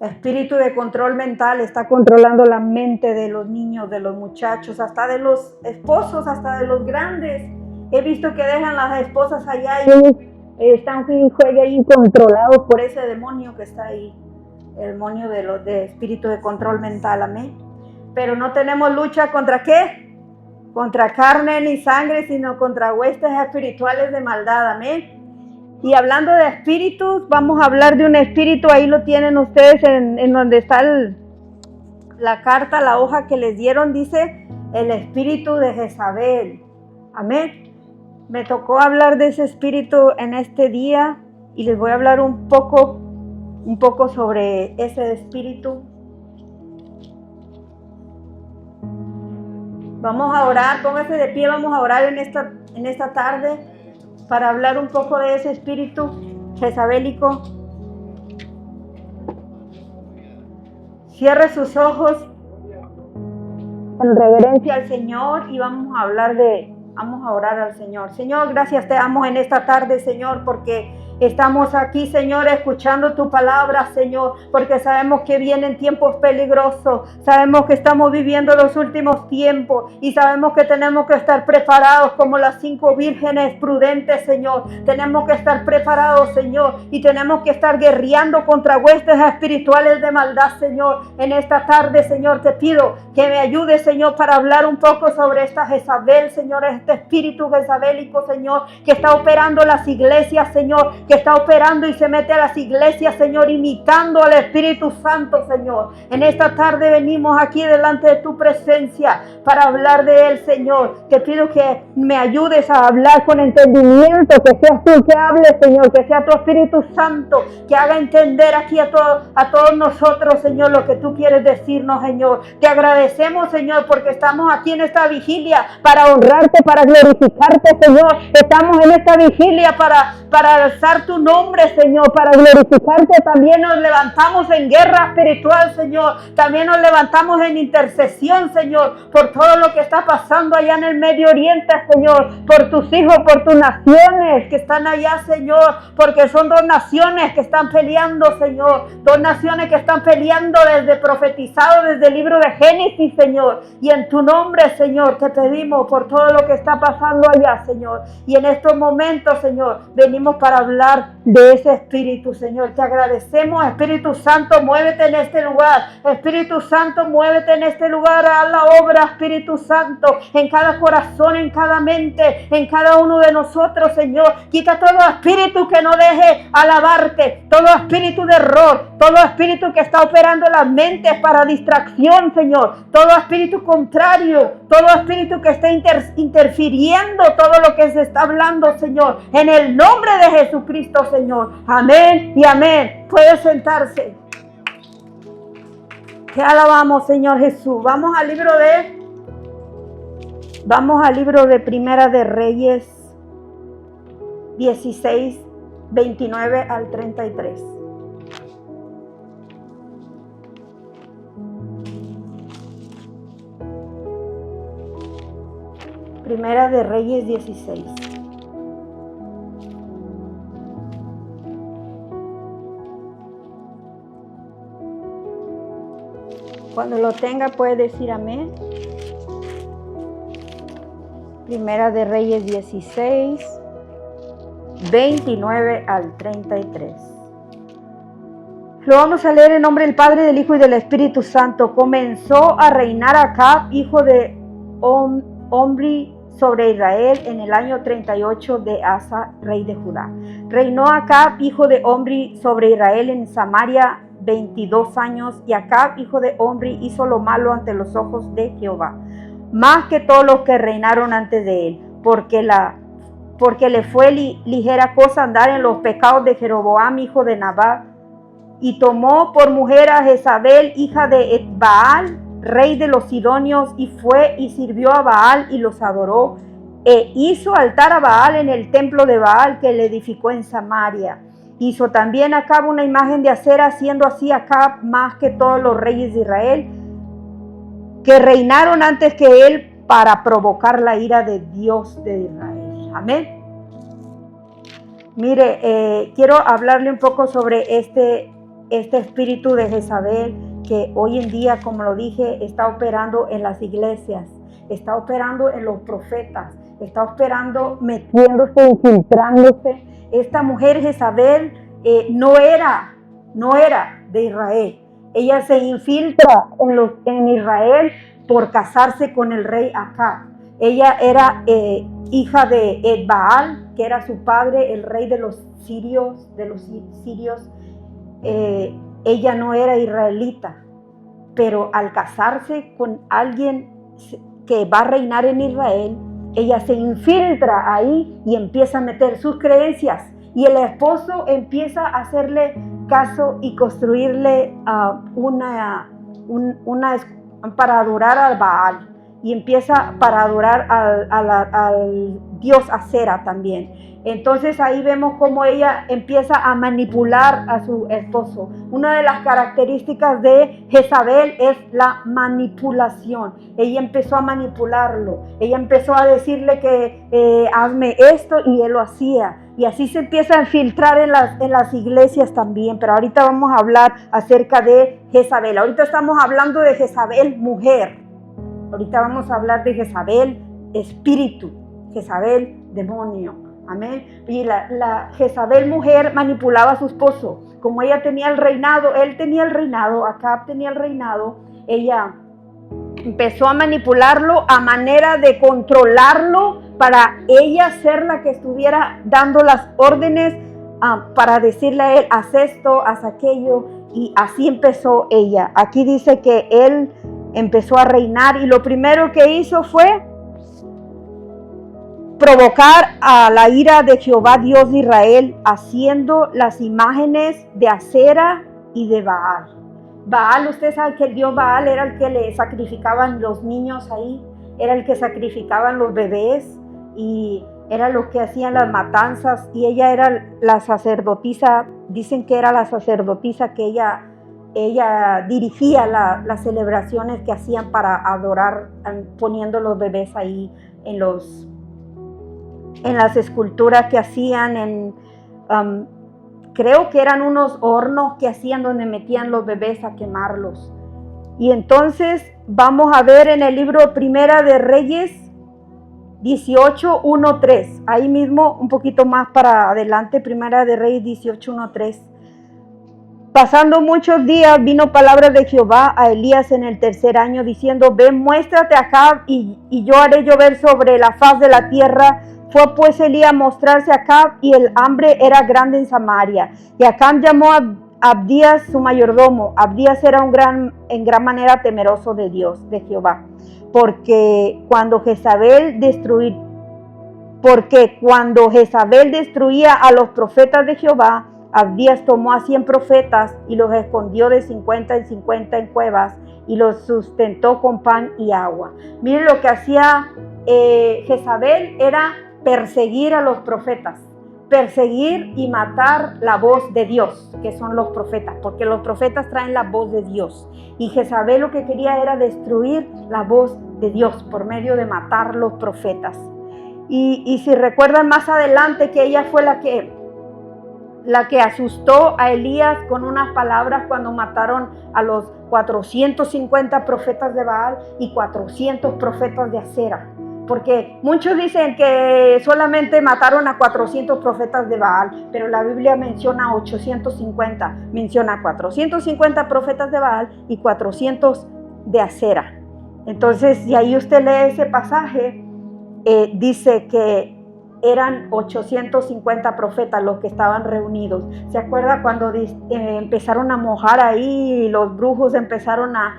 Espíritu de control mental está controlando la mente de los niños, de los muchachos, hasta de los esposos, hasta de los grandes. He visto que dejan las esposas allá y están ahí controlados por ese demonio que está ahí, el demonio de espíritu de control mental, amén. Pero no tenemos lucha contra ¿qué? Contra carne ni sangre, sino contra huestes espirituales de maldad, amén. Y hablando de espíritus, vamos a hablar de un espíritu, ahí lo tienen ustedes en donde está la carta, la hoja que les dieron, dice el espíritu de Jezabel, amén. Me tocó hablar de ese espíritu en este día y les voy a hablar un poco sobre ese espíritu. Vamos a orar, póngase de pie, vamos a orar en esta tarde para hablar un poco de ese espíritu jezabélico. Cierre sus ojos en reverencia al Señor y vamos a orar al Señor. Señor, gracias te damos en esta tarde, Señor, porque estamos aquí, Señor, escuchando tu palabra, Señor, porque sabemos que vienen tiempos peligrosos, sabemos que estamos viviendo los últimos tiempos y sabemos que tenemos que estar preparados como las 5 vírgenes prudentes, Señor. Tenemos que estar preparados, Señor, y tenemos que estar guerreando contra huestes espirituales de maldad, Señor. En esta tarde, Señor, te pido que me ayudes, Señor, para hablar un poco sobre esta Jezabel, Señor, este espíritu jezabélico, Señor, que está operando las iglesias, Señor, que está operando y se mete a las iglesias, Señor, imitando al Espíritu Santo, Señor. En esta tarde venimos aquí delante de tu presencia para hablar de él, Señor. Te pido que me ayudes a hablar con entendimiento, que seas tú que hables, Señor, que sea tu Espíritu Santo, que haga entender aquí a todos nosotros, Señor, lo que tú quieres decirnos, Señor. Te agradecemos, Señor, porque estamos aquí en esta vigilia para honrarte, para glorificarte, Señor. Estamos en esta vigilia para alzar tu nombre, Señor, para glorificarte. También nos levantamos en guerra espiritual, Señor. También nos levantamos en intercesión, Señor, por todo lo que está pasando allá en el Medio Oriente, Señor, por tus hijos, por tus naciones que están allá, Señor, porque son 2 naciones que están peleando, Señor, 2 naciones que están peleando profetizado desde el libro de Génesis, Señor, y en tu nombre, Señor, te pedimos por todo lo que está pasando allá, Señor, y en estos momentos, Señor, venimos para hablar de ese espíritu, Señor. Te agradecemos, Espíritu Santo, muévete en este lugar. Espíritu Santo, muévete en este lugar. Haz la obra, Espíritu Santo, en cada corazón, en cada mente, en cada uno de nosotros, Señor. Quita todo espíritu que no deje alabarte, todo espíritu de error, todo espíritu que está operando las mentes para distracción, Señor, todo espíritu contrario, todo espíritu que está interfiriendo todo lo que se está hablando, Señor, en el nombre de Jesucristo, Señor. Amén y amén. Puede sentarse. Te alabamos, Señor Jesús. Vamos al libro de Primera de Reyes 16, 29 al 33. Primera de Reyes 16. Cuando lo tenga puede decir amén. Primera de Reyes 16, 29 al 33. Lo vamos a leer en nombre del Padre, del Hijo y del Espíritu Santo. Comenzó a reinar Acab, hijo de Omri, sobre Israel en el año 38 de Asa, rey de Judá. Reinó Acab, hijo de Omri, sobre Israel en Samaria 22 años, y Acab, hijo de Omri, hizo lo malo ante los ojos de Jehová, más que todos los que reinaron antes de él, porque le fue ligera cosa andar en los pecados de Jeroboam, hijo de Nabat, y tomó por mujer a Jezabel, hija de Baal, rey de los sidonios, y fue y sirvió a Baal y los adoró, e hizo altar a Baal en el templo de Baal que le edificó en Samaria. Hizo también Acab una imagen de acera, haciendo así Acab más que todos los reyes de Israel que reinaron antes que él, para provocar la ira de Dios de Israel. Amén. Mire, quiero hablarle un poco sobre este este espíritu de Jezabel que hoy en día, como lo dije, está operando en las iglesias, está operando en los profetas, está operando, metiéndose, infiltrándose. Esta mujer Jezabel no era de Israel. Ella se infiltra en Israel por casarse con el rey Acab. Ella era hija de Baal, que era su padre, el rey de los sirios. Ella no era israelita, pero al casarse con alguien que va a reinar en Israel, ella se infiltra ahí y empieza a meter sus creencias, y el esposo empieza a hacerle caso y construirle para adorar al Baal, y empieza para adorar al dios Acera también. Entonces ahí vemos cómo ella empieza a manipular a su esposo. Una de las características de Jezabel es la manipulación. Ella empezó a manipularlo. Ella empezó a decirle que hazme esto, y él lo hacía. Y así se empieza a infiltrar en las iglesias también. Pero ahorita vamos a hablar acerca de Jezabel. Ahorita estamos hablando de Jezabel mujer. Ahorita vamos a hablar de Jezabel espíritu, Jezabel demonio. Amén. Y la Jezabel mujer manipulaba a su esposo. Como ella tenía el reinado, él tenía el reinado, Acab tenía el reinado, ella empezó a manipularlo a manera de controlarlo para ella ser la que estuviera dando las órdenes para decirle a él, haz esto, haz aquello. Y así empezó ella. Aquí dice que él empezó a reinar, y lo primero que hizo fue provocar a la ira de Jehová Dios de Israel, haciendo las imágenes de Acera y de Baal. Baal, usted sabe que el dios Baal era el que le sacrificaban los niños ahí, era el que sacrificaban los bebés, y era lo que hacían las matanzas, y ella era la sacerdotisa. Dicen que era la sacerdotisa que ella dirigía las celebraciones que hacían para adorar, poniendo los bebés ahí en las esculturas que hacían, creo que eran unos hornos que hacían donde metían los bebés a quemarlos. Y entonces vamos a ver en el libro Primera de Reyes 18, 1, 3. Ahí mismo, un poquito más para adelante, Primera de Reyes 18, 1, 3. Pasando muchos días, vino palabra de Jehová a Elías en el tercer año, diciendo: ven, muéstrate a Acab, y yo haré llover sobre la faz de la tierra. Fue pues Elías a mostrarse a Acab, y el hambre era grande en Samaria. Y Acab llamó a Abdías su mayordomo. Abdías era en gran manera temeroso de Dios, de Jehová, porque cuando Jezabel destruía a los profetas de Jehová, Abdías tomó a 100 profetas y los escondió de 50 en 50 en cuevas, y los sustentó con pan y agua. Miren lo que hacía Jezabel, era perseguir a los profetas, perseguir y matar la voz de Dios, que son los profetas, porque los profetas traen la voz de Dios, y Jezabel lo que quería era destruir la voz de Dios por medio de matar los profetas. Y si recuerdan más adelante, que ella fue la que asustó a Elías con unas palabras cuando mataron a los 450 profetas de Baal y 400 profetas de Acera. Porque muchos dicen que solamente mataron a 400 profetas de Baal, pero la Biblia menciona 850, menciona 450 profetas de Baal y 400 de Acera. Entonces, si ahí usted lee ese pasaje, dice que eran 850 profetas los que estaban reunidos. ¿Se acuerda cuando empezaron a mojar ahí, y los brujos empezaron a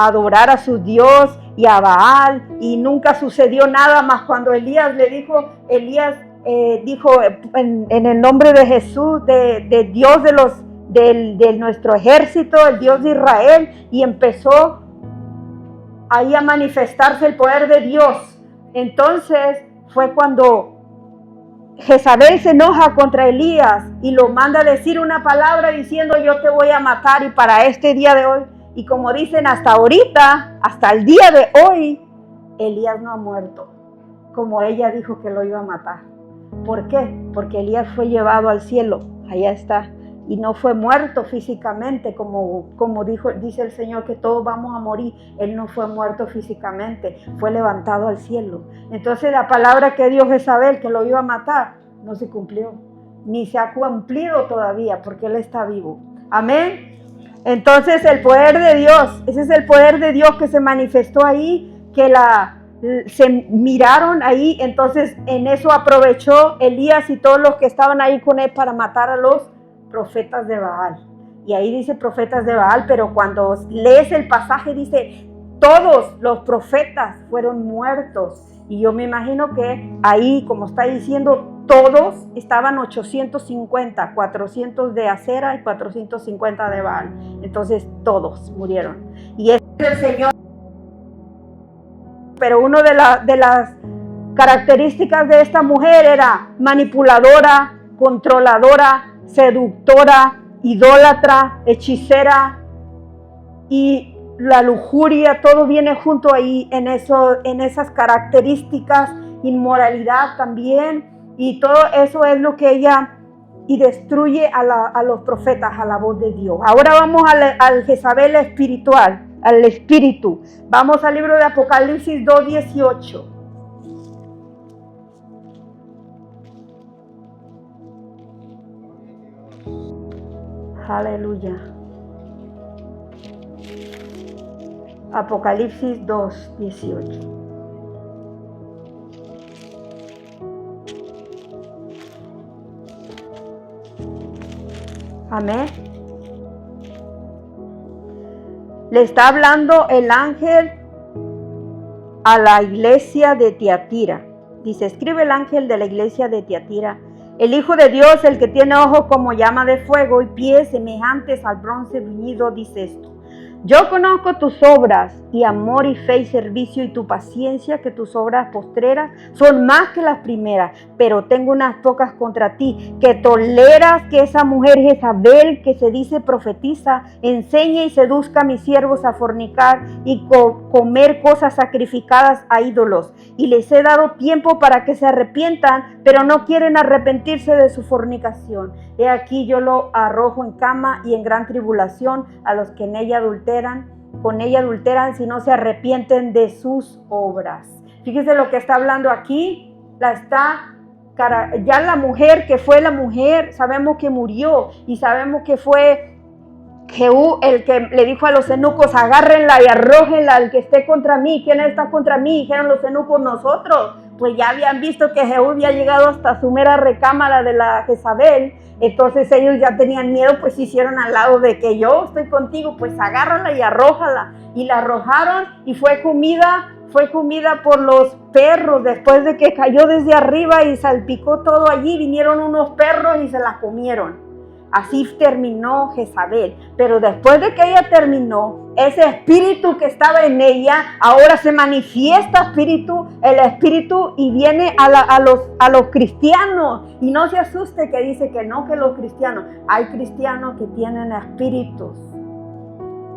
adorar a su Dios y a Baal, y nunca sucedió nada más cuando Elías dijo en el nombre de Jesús, de Dios de nuestro ejército, el Dios de Israel, y empezó ahí a manifestarse el poder de Dios. Entonces fue cuando Jezabel se enoja contra Elías y lo manda a decir una palabra diciendo: yo te voy a matar. Y para este día de hoy, y como dicen hasta ahorita, hasta el día de hoy, Elías no ha muerto, como ella dijo que lo iba a matar. ¿Por qué? Porque Elías fue llevado al cielo. Allá está y no fue muerto físicamente, como dice el Señor, que todos vamos a morir. Él no fue muerto físicamente, fue levantado al cielo. Entonces la palabra que dio Jezabel, que lo iba a matar, no se cumplió, ni se ha cumplido todavía, porque Él está vivo. Amén. Entonces el poder de Dios, ese es el poder de Dios que se manifestó ahí, que se miraron ahí. Entonces en eso aprovechó Elías y todos los que estaban ahí con él para matar a los profetas de Baal. Y ahí dice profetas de Baal, pero cuando lees el pasaje dice todos los profetas fueron muertos. Y yo me imagino que ahí, como está diciendo, todos estaban 850, 400 de Acera y 450 de Baal. Entonces todos murieron. Y ese es el Señor. Pero una de las características de esta mujer era manipuladora, controladora, seductora, idólatra, hechicera, y la lujuria, todo viene junto ahí en esas características, inmoralidad también, y todo eso es lo que ella y destruye a los profetas, a la voz de Dios. Ahora vamos al Jezabel espiritual, al espíritu. Vamos al libro de Apocalipsis 2:18. Aleluya. Apocalipsis 2:18. Amén. Le está hablando el ángel a la iglesia de Tiatira. Dice, escribe el ángel de la iglesia de Tiatira: el Hijo de Dios, el que tiene ojos como llama de fuego y pies semejantes al bronce bruñido, dice esto: yo conozco tus obras y amor y fe y servicio y tu paciencia, que tus obras postreras son más que las primeras, pero tengo unas pocas contra ti, que toleras que esa mujer Jezabel, que se dice profetiza, enseñe y seduzca a mis siervos a fornicar y comer cosas sacrificadas a ídolos. Y les he dado tiempo para que se arrepientan, pero no quieren arrepentirse de su fornicación. He aquí yo lo arrojo en cama y en gran tribulación a los que con ella adulteran si no se arrepienten de sus obras. Fíjese lo que está hablando aquí. Ya la mujer, que fue la mujer, sabemos que murió, y sabemos que fue Jehú el que le dijo a los eunucos: agárrenla y arrójenla al que esté contra mí. ¿Quién está contra mí? Dijeron los eunucos: nosotros. Pues ya habían visto que Jehú había llegado hasta su mera recámara de la Jezabel. Entonces ellos ya tenían miedo, pues se hicieron al lado de que yo estoy contigo, pues agárrala y arrójala. Y la arrojaron y fue comida por los perros. Después de que cayó desde arriba y salpicó todo allí, vinieron unos perros y se la comieron. Así terminó Jezabel. Pero después de que ella terminó, ese espíritu que estaba en ella, ahora se manifiesta el espíritu, y viene a los cristianos. Y no se asuste que dice que no, que los cristianos. Hay cristianos que tienen espíritus.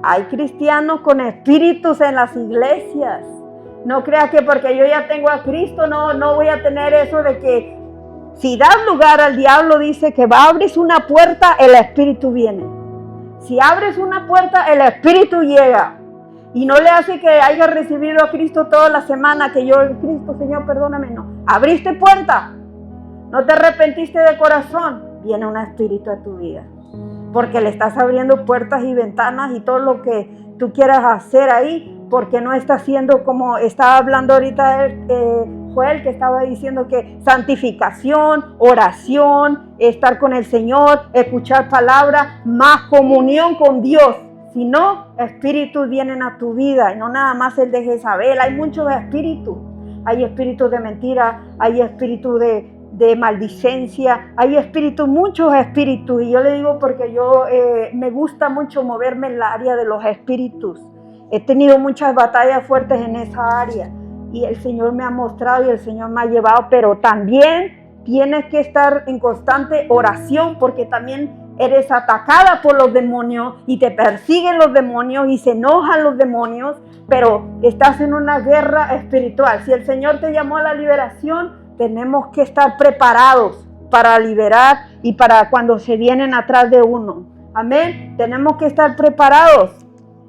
Hay cristianos con espíritus en las iglesias. No crea que porque yo ya tengo a Cristo, no voy a tener eso de que si das lugar al diablo, dice que abres una puerta, el espíritu viene. Si abres una puerta, el espíritu llega. Y no le hace que haya recibido a Cristo toda la semana, que yo, Cristo, Señor, perdóname, no. Abriste puerta, no te arrepentiste de corazón, viene un espíritu a tu vida. Porque le estás abriendo puertas y ventanas y todo lo que tú quieras hacer ahí, porque no está haciendo como estaba hablando ahorita Joel, que estaba diciendo que santificación, oración, estar con el Señor, escuchar palabra, más comunión con Dios. Si no, espíritus vienen a tu vida, y no nada más el de Jezabel. Hay muchos espíritus. Hay espíritus de mentira, hay espíritus de maldicencia, hay espíritus, muchos espíritus. Y yo le digo porque yo me gusta mucho moverme en la área de los espíritus. He tenido muchas batallas fuertes en esa área. Y el Señor me ha mostrado y el Señor me ha llevado, pero también tienes que estar en constante oración, porque también eres atacada por los demonios y te persiguen los demonios y se enojan los demonios, pero estás en una guerra espiritual. Si el Señor te llamó a la liberación, tenemos que estar preparados para liberar y para cuando se vienen atrás de uno. Amén. Tenemos que estar preparados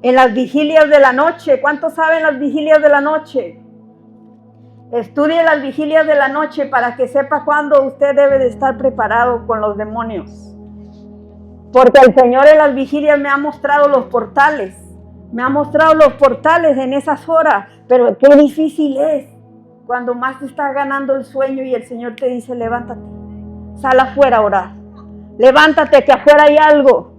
en las vigilias de la noche. ¿Cuántos saben las vigilias de la noche? Estudie las vigilias de la noche para que sepa cuándo usted debe de estar preparado con los demonios. Porque el Señor en las vigilias me ha mostrado los portales. Me ha mostrado los portales en esas horas. Pero qué difícil es cuando más te está ganando el sueño y el Señor te dice, levántate, sal afuera a orar. Levántate que afuera hay algo.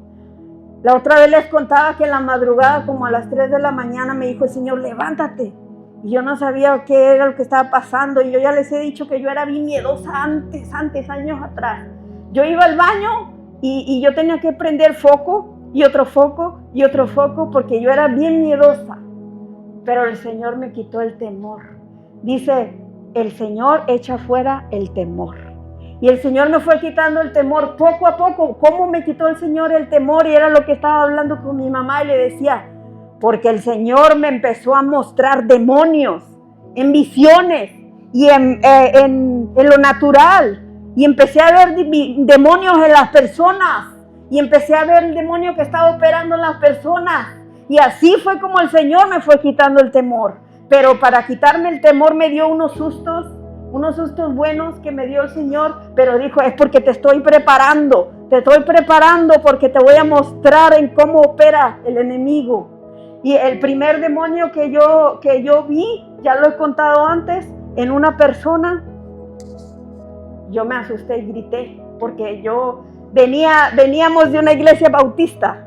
La otra vez les contaba que en la madrugada, como a las 3 de la mañana, me dijo el Señor, levántate. Y yo no sabía qué era lo que estaba pasando. Y yo ya les he dicho que yo era bien miedosa antes, años atrás. Yo iba al baño y yo tenía que prender foco y otro foco y otro foco porque yo era bien miedosa. Pero el Señor me quitó el temor. Dice, el Señor echa fuera el temor. Y el Señor me fue quitando el temor poco a poco. ¿Cómo me quitó el Señor el temor? Y era lo que estaba hablando con mi mamá y le decía, porque el Señor me empezó a mostrar demonios en visiones y en lo natural. Y empecé a ver demonios en las personas. Y empecé a ver el demonio que estaba operando en las personas. Y así fue como el Señor me fue quitando el temor. Pero para quitarme el temor me dio unos sustos buenos que me dio el Señor. Pero dijo, es porque te estoy preparando porque te voy a mostrar en cómo opera el enemigo. Y el primer demonio que yo vi, ya lo he contado antes, en una persona, yo me asusté y grité, porque veníamos de una iglesia bautista.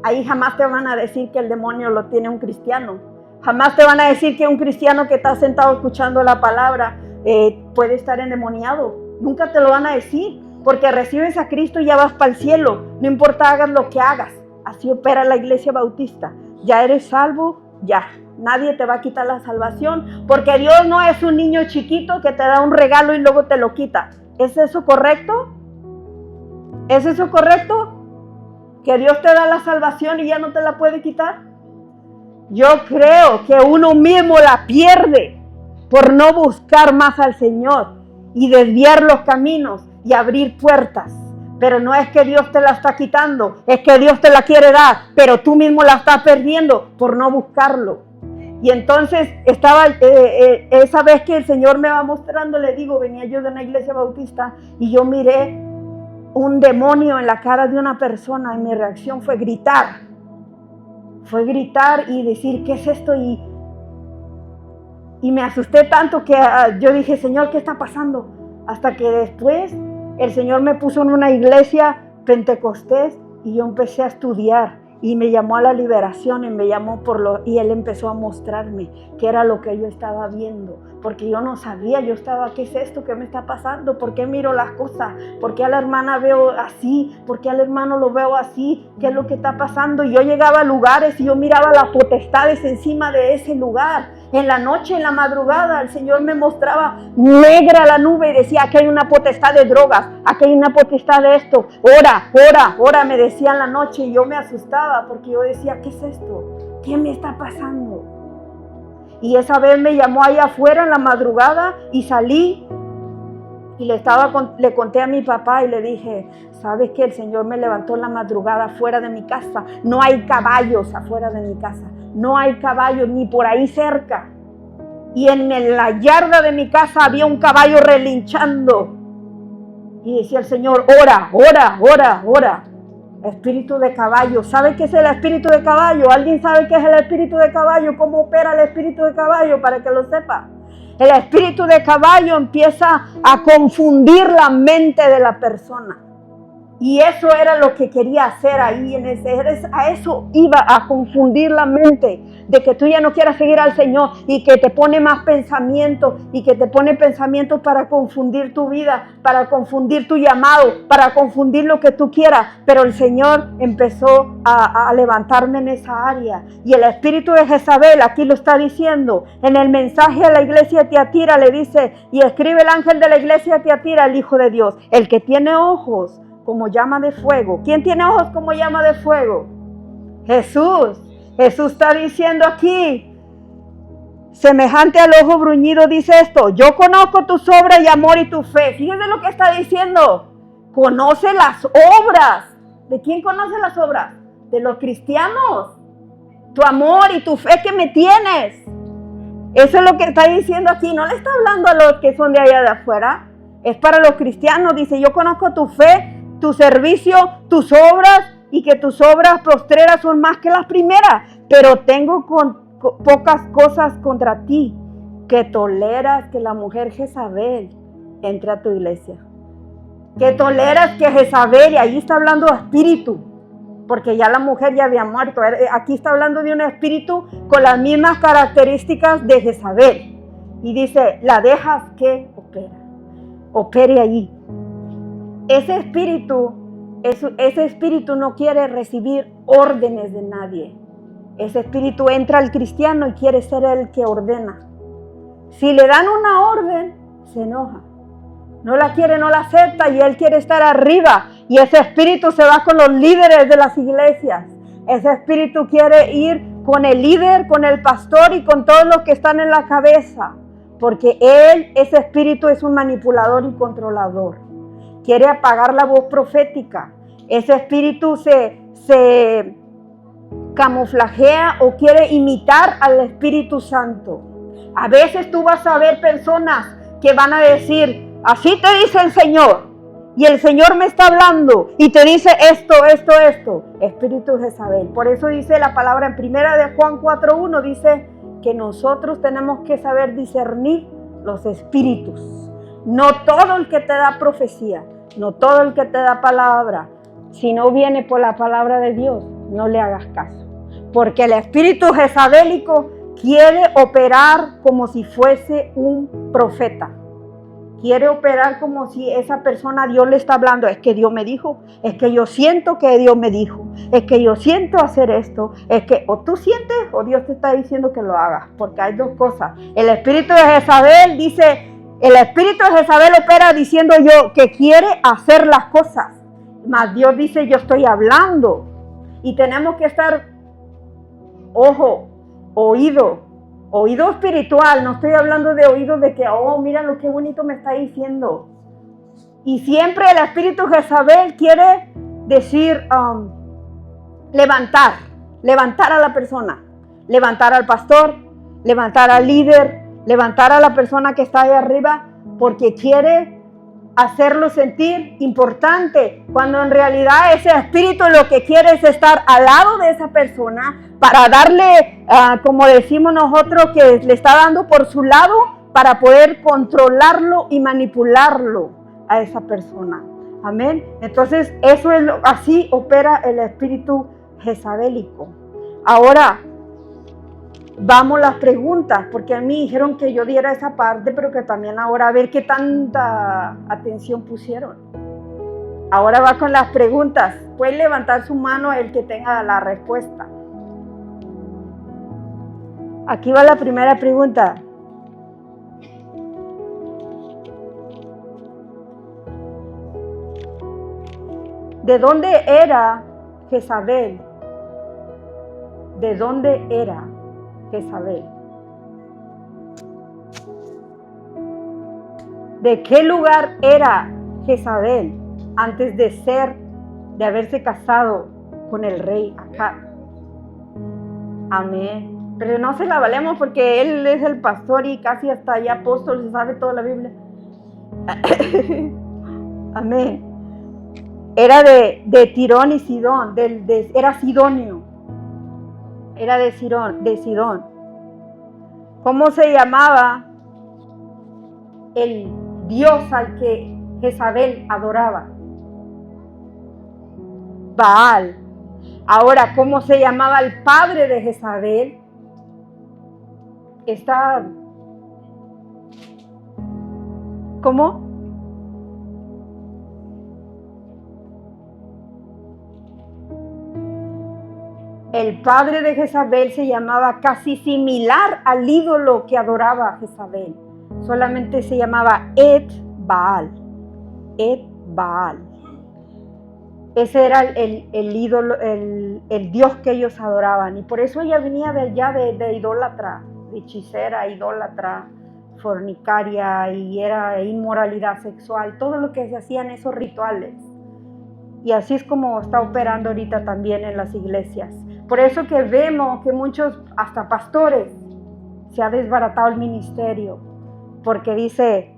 Ahí jamás te van a decir que el demonio lo tiene un cristiano. Jamás te van a decir que un cristiano que está sentado escuchando la palabra puede estar endemoniado. Nunca te lo van a decir, porque recibes a Cristo y ya vas para el cielo. No importa hagas lo que hagas. Así opera la iglesia bautista. Ya eres salvo, ya. Nadie te va a quitar la salvación, porque Dios no es un niño chiquito que te da un regalo y luego te lo quita. ¿Es eso correcto? ¿Es eso correcto? ¿Que Dios te da la salvación y ya no te la puede quitar? Yo creo que uno mismo la pierde por no buscar más al Señor y desviar los caminos y abrir puertas. Pero no es que Dios te la está quitando, es que Dios te la quiere dar, pero tú mismo la estás perdiendo por no buscarlo. Y entonces estaba esa vez que el Señor me va mostrando, le digo, venía yo de una iglesia bautista y yo miré un demonio en la cara de una persona y mi reacción fue gritar. Fue gritar y decir, ¿qué es esto? Y me asusté tanto que yo dije, Señor, ¿qué está pasando? Hasta que después el Señor me puso en una iglesia pentecostés y yo empecé a estudiar y me llamó a la liberación y me llamó y Él empezó a mostrarme qué era lo que yo estaba viendo, porque yo no sabía, yo estaba, ¿qué es esto? ¿Qué me está pasando? ¿Por qué miro las cosas? ¿Por qué a la hermana veo así? ¿Por qué al hermano lo veo así? ¿Qué es lo que está pasando? Y yo llegaba a lugares y yo miraba las potestades encima de ese lugar. En la noche, en la madrugada, el Señor me mostraba negra la nube y decía, aquí hay una potestad de drogas, aquí hay una potestad de esto, ora, me decía en la noche y yo me asustaba porque yo decía, ¿qué es esto? ¿Qué me está pasando? Y esa vez me llamó allá afuera en la madrugada y salí y le conté a mi papá y le dije, ¿sabes qué? El Señor me levantó en la madrugada afuera de mi casa, no hay caballos afuera de mi casa. No hay caballos ni por ahí cerca. Y en la yarda de mi casa había un caballo relinchando. Y decía el Señor, ora. Espíritu de caballo. ¿Sabe qué es el espíritu de caballo? ¿Alguien sabe qué es el espíritu de caballo? ¿Cómo opera el espíritu de caballo? Para que lo sepa. El espíritu de caballo empieza a confundir la mente de la persona. Y eso era lo que quería hacer ahí, a eso iba a confundir la mente, de que tú ya no quieras seguir al Señor y que te pone más pensamientos y que te pone pensamientos para confundir tu vida, para confundir tu llamado, para confundir lo que tú quieras. Pero el Señor empezó a levantarme en esa área. Y el espíritu de Jezabel, aquí lo está diciendo, en el mensaje a la iglesia de Tiatira le dice, y escribe el ángel de la iglesia de Tiatira, el Hijo de Dios, el que tiene ojos como llama de fuego. ¿Quién tiene ojos como llama de fuego? Jesús. Jesús está diciendo aquí, semejante al ojo bruñido, dice esto: yo conozco tus obras y amor y tu fe. Fíjense lo que está diciendo. Conoce las obras. ¿De quién conoce las obras? De los cristianos. Tu amor y tu fe que me tienes. Eso es lo que está diciendo aquí. No le está hablando a los que son de allá de afuera. Es para los cristianos. Dice: yo conozco tu fe, tu servicio, tus obras, y que tus obras postreras son más que las primeras. Pero tengo pocas cosas contra ti, que toleras que la mujer Jezabel entre a tu iglesia. Que toleras que Jezabel, y ahí está hablando de espíritu, porque ya la mujer ya había muerto. Aquí está hablando de un espíritu con las mismas características de Jezabel. Y dice: la dejas que opere allí. Ese espíritu no quiere recibir órdenes de nadie. Ese espíritu entra al cristiano y quiere ser el que ordena. Si le dan una orden, se enoja. No la quiere, no la acepta, y él quiere estar arriba. Y ese espíritu se va con los líderes de las iglesias. Ese espíritu quiere ir con el líder, con el pastor y con todos los que están en la cabeza. Porque ese espíritu es un manipulador y controlador. Quiere apagar la voz profética. Ese espíritu se camuflajea o quiere imitar al Espíritu Santo. A veces tú vas a ver personas que van a decir: así te dice el Señor, y el Señor me está hablando y te dice esto. Espíritu Jezabel. Por eso dice la palabra en primera de Juan 4:1, dice que nosotros tenemos que saber discernir los espíritus. No todo el que te da profecía, no todo el que te da palabra, si no viene por la palabra de Dios, no le hagas caso. Porque el espíritu jezabélico quiere operar como si fuese un profeta. Quiere operar como si esa persona, Dios le está hablando. Es que Dios me dijo, es que yo siento que Dios me dijo, es que yo siento hacer esto, es que o tú sientes o Dios te está diciendo que lo hagas. Porque hay dos cosas. El espíritu de Jezabel dice, el espíritu de Jezabel opera diciendo yo que quiere hacer las cosas. Mas Dios dice: yo estoy hablando. Y tenemos que estar, ojo, oído espiritual. No estoy hablando de oído de que, oh, mira lo que bonito me está diciendo. Y siempre el espíritu Jezabel quiere decir, levantar a la persona, levantar al pastor, levantar al líder, levantar a la persona que está ahí arriba, porque quiere hacerlo sentir importante, cuando en realidad ese espíritu lo que quiere es estar al lado de esa persona para darle, como decimos nosotros, que le está dando por su lado para poder controlarlo y manipularlo a esa persona. Amén. Entonces eso es así opera el espíritu jezabélico. Ahora vamos a las preguntas, porque a mí dijeron que yo diera esa parte, pero que también ahora a ver qué tanta atención pusieron. Ahora va con las preguntas. Puede levantar su mano el que tenga la respuesta. Aquí va la primera pregunta. ¿De dónde era Jezabel? ¿De dónde era Jezabel? ¿De qué lugar era Jezabel antes de haberse casado con el rey Acab? Amén. Pero no se la valemos porque él es el pastor y casi hasta ya apóstol, se sabe toda la Biblia. Amén. Era de Tirón y Sidón, era sidonio. Era de Sidón. ¿Cómo se llamaba el dios al que Jezabel adoraba? Baal. Ahora, ¿cómo se llamaba el padre de Jezabel? ¿Cómo? El padre de Jezabel se llamaba casi similar al ídolo que adoraba Jezabel. Solamente se llamaba Ed-Baal. Ed-Baal. Ese era el ídolo, el dios que ellos adoraban. Y por eso ella venía de allá de idólatra, hechicera, idólatra, fornicaria, y era inmoralidad sexual, todo lo que se hacían esos rituales. Y así es como está operando ahorita también en las iglesias. Por eso que vemos que muchos, hasta pastores, se ha desbaratado el ministerio, porque dice,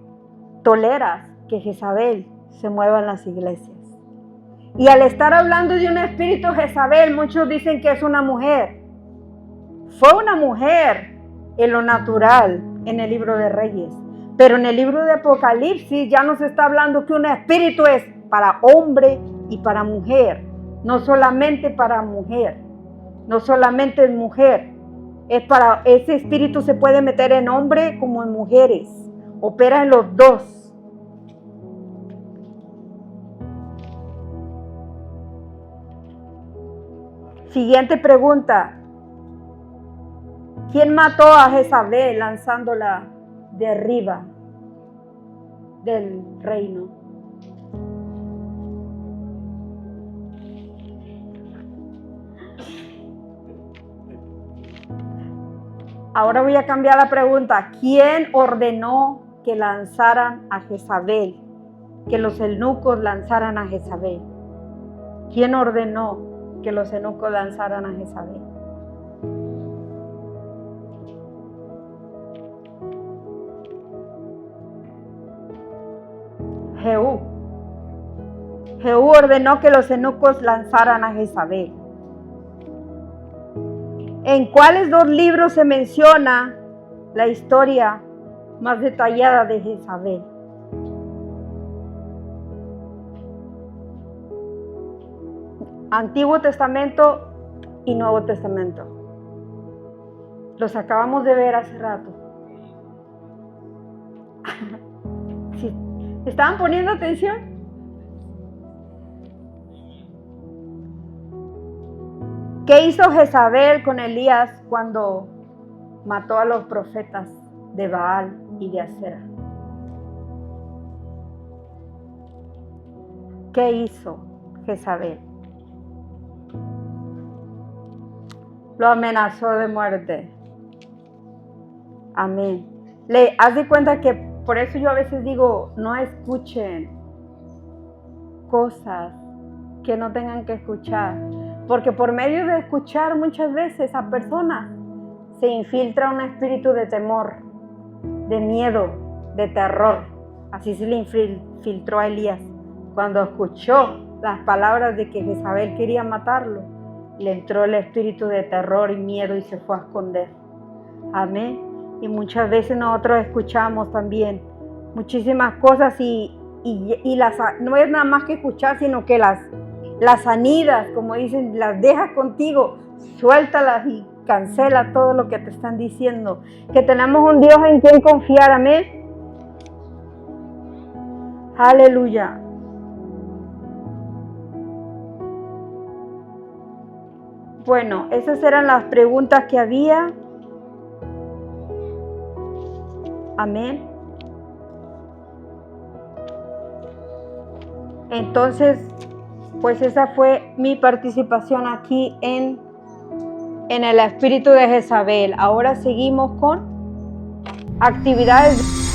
toleras que Jezabel se mueva en las iglesias. Y al estar hablando de un espíritu Jezabel, muchos dicen que es una mujer. Fue una mujer en lo natural, en el libro de Reyes. Pero en el libro de Apocalipsis ya nos está hablando que un espíritu es para hombre y para mujer. No solamente para mujer. No solamente es mujer. Ese espíritu se puede meter en hombre como en mujeres. Opera en los dos. Siguiente pregunta. ¿Quién mató a Jezabel lanzándola de arriba del reino? Ahora voy a cambiar la pregunta. ¿Quién ordenó que lanzaran a Jezabel? Que los eunucos lanzaran a Jezabel. ¿Quién ordenó que los eunucos lanzaran a Jezabel? Jehú. Jehú ordenó que los eunucos lanzaran a Jezabel. ¿En cuáles dos libros se menciona la historia más detallada de Jezabel? Antiguo Testamento y Nuevo Testamento. Los acabamos de ver hace rato. ¿Sí? ¿Estaban poniendo atención? ¿Qué hizo Jezabel con Elías cuando mató a los profetas de Baal y de Acera? ¿Qué hizo Jezabel? Lo amenazó de muerte. Amén. Haz de cuenta que por eso yo a veces digo, no escuchen cosas que no tengan que escuchar. Porque por medio de escuchar muchas veces a personas se infiltra un espíritu de temor, de miedo, de terror. Así se le infiltró a Elías. Cuando escuchó las palabras de que Jezabel quería matarlo, le entró el espíritu de terror y miedo y se fue a esconder. Amén. Y muchas veces nosotros escuchamos también muchísimas cosas y no es nada más que escuchar, sino que las anidas, como dicen, las dejas contigo, suéltalas y cancela todo lo que te están diciendo. Que tenemos un Dios en quien confiar, amén. Aleluya. Bueno, esas eran las preguntas que había. Amén. Entonces, pues esa fue mi participación aquí en el espíritu de Jezabel. Ahora seguimos con actividades.